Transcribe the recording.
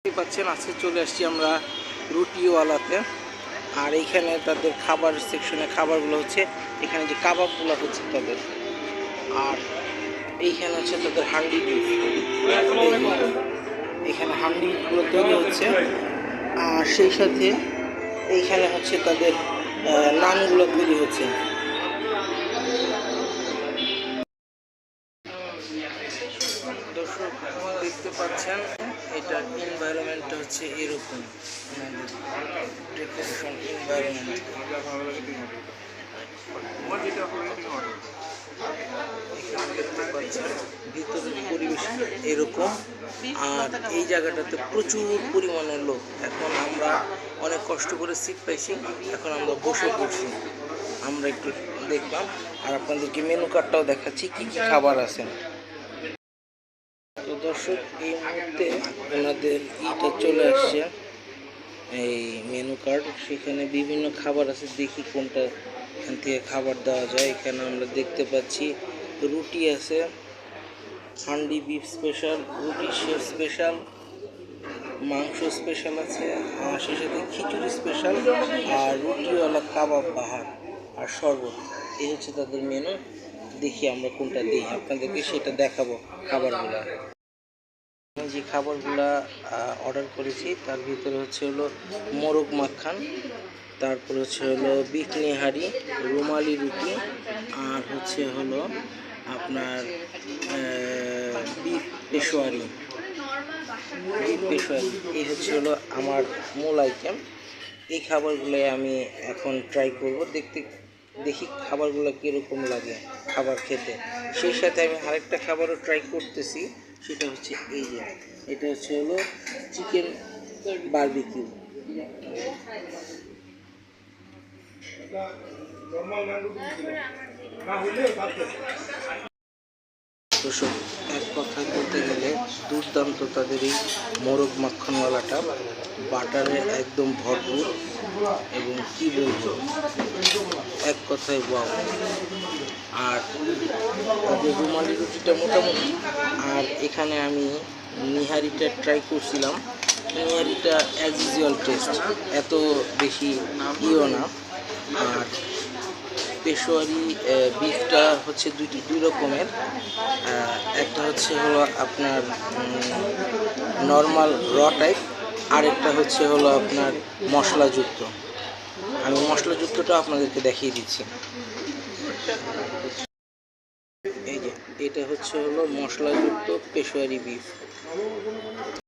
পাচ্ছেন আজকে চলে আসছি আমরা রুটিওয়ালাতে। আর এইখানে তাদের খাবার সেকশনে খাবারগুলো হচ্ছে, এখানে যে কাবাবগুলো হচ্ছে তাদের, আর এইখানে হচ্ছে তাদের হান্ডি বিফ। এখানে হান্ডিগুলো তৈরি হচ্ছে, আর সেই সাথে এইখানে হচ্ছে তাদের নানগুলো তৈরি হচ্ছে। দর্শক দেখতে পাচ্ছেন এটার এনভায়রনমেন্টটা হচ্ছে এরকম, ডেকোরেশন এনভায়রনমেন্ট। দেখতে পাচ্ছেন ভিতরের পরিবেশ এরকম, আর এই জায়গাটাতে প্রচুর পরিমাণের লোক। এখন আমরা অনেক কষ্ট করে সিট পাইছি, এখন আমরা বসে পড়ছি। আমরা একটু দেখলাম আর আপনাদেরকে মেনু কার্ডটাও দেখাচ্ছি কি কি খাবার আছে। তো দর্শক এই মুহূর্তে ওনাদের ইটা চলে আসছে, এই মেনু কার্ড, সেখানে বিভিন্ন খাবার আছে। দেখি কোনটা এখান থেকে খাবার দেওয়া যায়। এখানে আমরা দেখতে পাচ্ছি রুটি আছে, হান্ডি বিফ স্পেশাল, রুটি শেফ স্পেশাল, মাংস স্পেশাল আছে, আর সেই সাথে খিচুড়ি স্পেশাল, আর রুটিওয়ালা কাবাব বাহার, আর শরবত। এই হচ্ছে তাদের মেনু। দেখি আমরা কোনটা দিই, আপনাদেরকে সেটা দেখাবো খাবারগুলো। যে খাবারগুলা অর্ডার করেছি তার ভিতরে হচ্ছে হলো মোরগ মাখান, তারপর হচ্ছে হলো বিফ নেহারি, রুমালি রুটি, আর হচ্ছে হলো আপনার বিফ পেশোয়ারি। এই হচ্ছে হলো আমার মূল আইটেম। এই খাবারগুলোই আমি এখন ট্রাই করব, দেখি খাবারগুলো কীরকম লাগে খাবার খেতে। সেই সাথে আমি আরেকটা খাবারও ট্রাই করতেছি, সেটা হচ্ছে এই যে, এটা হচ্ছে হলো চিকেন বারবিকিউ। দর্শক এক কথায় বলতে গেলে দুর্দান্ত তাদের এই মোরগ মাখনওয়ালাটা, বাটারে একদম ভরপুর, এবং কি বলবো, এক কথায় ওয়াও। আর তাদের রুমালি রুটিটা মোটামুটি। আর এখানে আমি নিহারিটা ট্রাই করছিলাম, নিহারিটা অ্যাজ ইউজুয়াল টেস্ট, এত বেশি ইও না। আর পেশোয়ারি বিফটা হচ্ছে দুই রকমের, একটা হচ্ছে হলো আপনার নর্মাল র টাইপ, আরেকটা হচ্ছে হলো আপনার মশলাযুক্ত। আমি মশলাযুক্তটা আপনাদেরকে দেখিয়ে দিচ্ছি। এই যে এটা হচ্ছে হলো মশলাযুক্ত পেশোয়ারি বিফ।